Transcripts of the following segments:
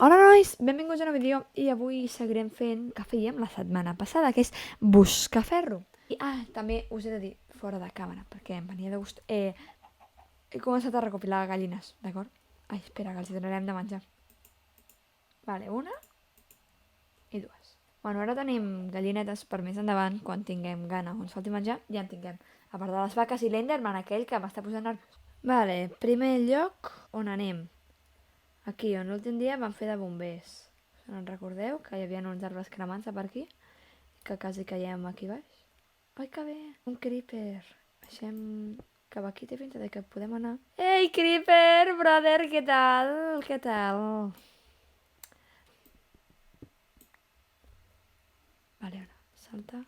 Hola nois, benvinguts a un nou vídeo i avui seguirem fent el que fèiem la setmana passada, que és buscar ferro. També us he de dir, fora de càmera, perquè em venia de gust, he començat a recopilar gallines, d'acord? Ai, espera, que els hi donarem de menjar. Vale, una i dues. Bueno, ara tenim gallinetes per més endavant, quan tinguem gana o ens falti menjar, ja en tinguem. A part de les vaques i l'Enderman, aquell que m'està posant nerviós. Vale, primer lloc on anem. Aquí, on l'últim dia vam fer de bombers. No en recordeu? Que hi havia uns arbres cremant-se per aquí? Que quasi caiem aquí baix. Ai, que bé! Un creeper. Deixem que va aquí té pinta de que podem anar. Ei, creeper, brother, què tal? Què tal? Vale, ara, salta.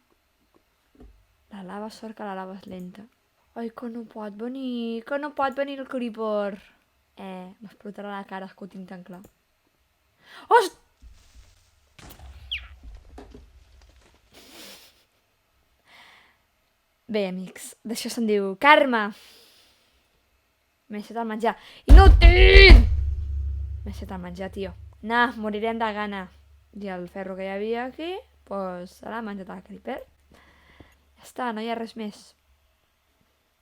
La lava, sort que la lava és lenta. Ai, que no pot venir, el creeper. M'explotarà la cara, és que ho tinc tan clar. Ostres! Bé, amics, d'això se'n diu karma. M'he deixat el menjar. Inútil! M'he deixat el menjar, tio. Nah, morirem de gana. I el ferro que hi havia aquí, doncs se l'ha menjat el creeper. Ja està, no hi ha res més.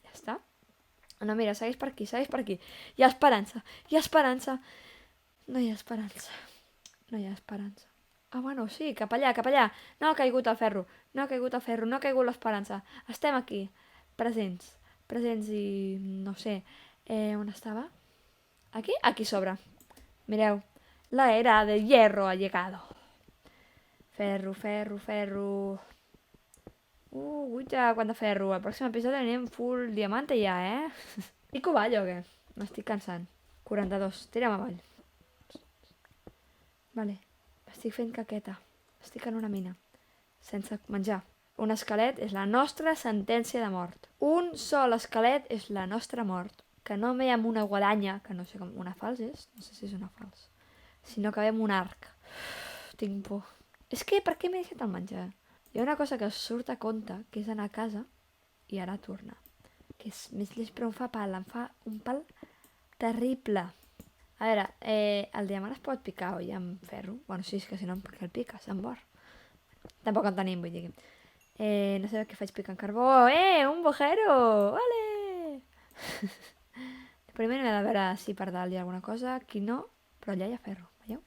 Ja està. No, mira, segueix per aquí, segueix per aquí. Hi ha esperança, hi ha esperança. No hi ha esperança. No hi ha esperança. Ah, bueno, sí, cap allà, cap allà. No ha caigut el ferro, no ha caigut el ferro, no ha caigut l'esperança. Estem aquí, presents. Presents i... no sé. On estava? Aquí? Aquí sobre. Mireu. La era de hierro ha llegado. Ferro, ferro, ferro. Guita, quant de ferro. Al pròxim episodi anem full diamante ja, Pico avall o què? M'estic cansant. 42. Tira'm avall. Vale. Estic fent caqueta. Estic en una mina. Sense menjar. Un esquelet és la nostra sentència de mort. Un sol esquelet és la nostra mort. Que no ve amb una guadanya, que no sé com... Una fals és? No sé si és una fals. Sinó que ve amb un arc. Tinc por. És que per què m'he deixat el menjar? Hi ha una cosa que surt a compte, que és anar a casa i ara tornar. Que és més lleig, però em fa pal. Em fa un pal terrible. A veure, el diamant es pot picar, oi, amb ferro? Bueno, sí, és que si no, perquè el pica, se'n mor. Tampoc en tenim, vull dir. No sé què faig picant carbó. Un bojero! Vale! Primer he de veure si per dalt hi ha alguna cosa. Aquí no, però allà hi ha ferro, veieu?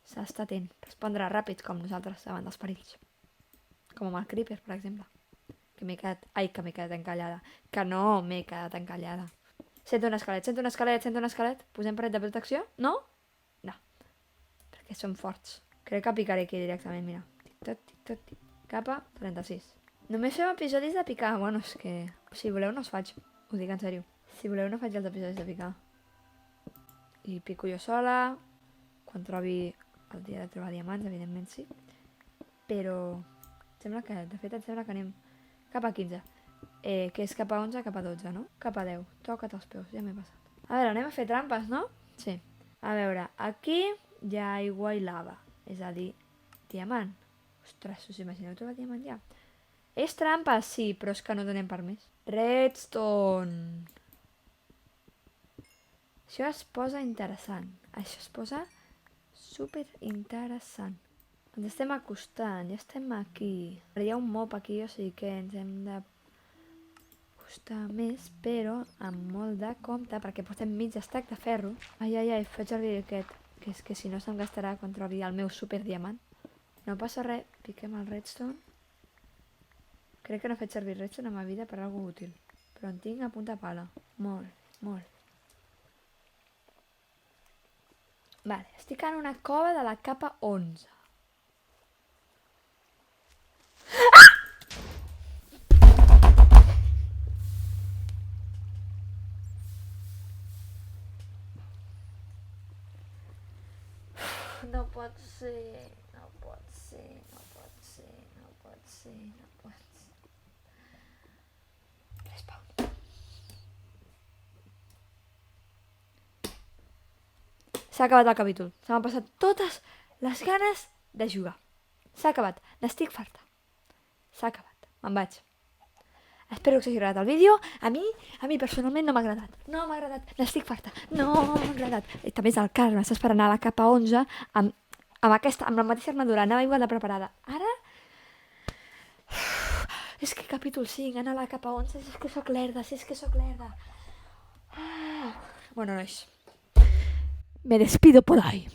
S'ha d'estar atent. Respondre ràpid, com nosaltres, davant dels perills. Com amb el creeper, per exemple. Que m'he quedat... Ai, que m'he quedat encallada. Que no m'he quedat encallada. Sento un esquelet, sento un esquelet, sento un esquelet. Posem paret de protecció? No? No. Perquè són forts. Crec que picaré aquí directament, mira. Tic-tac, tic-tac, tic. Capa 36. Només fem episodis de picar. Bueno, és que... Si voleu no els faig. Ho dic en sèrio. Si voleu no faig els episodis de picar. I pico jo sola. Quan trobi el dia de trobar diamants, evidentment sí. Però... Sembla que... De fet, em sembla que anem cap a 15. Que és cap a 11, cap a 12, no? Cap a 10. Toca't els peus, ja m'he passat. A veure, anem a fer trampes, no? Sí. A veure, aquí hi ha aigua i lava. És a dir, diamant. Ostres, us imagineu trobar diamant ja? És trampa, sí, però és que no donem permís. Redstone. Això es posa interessant. Això es posa super interessant. Ens estem acostant, ja estem aquí. Hi ha un mob aquí, o sigui que ens hem de acostar més, però amb molt de compte, perquè portem mig estac de ferro. Ai, ai, ai, faig servir aquest, que és que si no se'm gastarà quan trobi el meu superdiamant. No passa res, piquem el redstone. Crec que no he fet servir redstone a ma vida per alguna útil, però en tinc a punta pala. Molt, molt. Vale, estic en una cova de la capa 11. No pot ser, no pot ser, no pot ser, no pot ser, no pot ser. Respawn. S'ha acabat el capítol. Se m'han passat totes les ganes de jugar. S'ha acabat. N'estic farta. S'ha acabat. Me'n vaig. Espero que us hagi agradat el vídeo. A mi personalment no m'ha agradat. No m'ha agradat. N'estic farta. No m'ha agradat. I també és el cas, m'estàs per anar a la capa 11 amb la mateixa armadura. Anava igual de preparada. Ara... És que capítol 5, anar a la capa 11, si és que sóc lerda, si és que sóc lerda. Bueno, nois, me despido por ahí.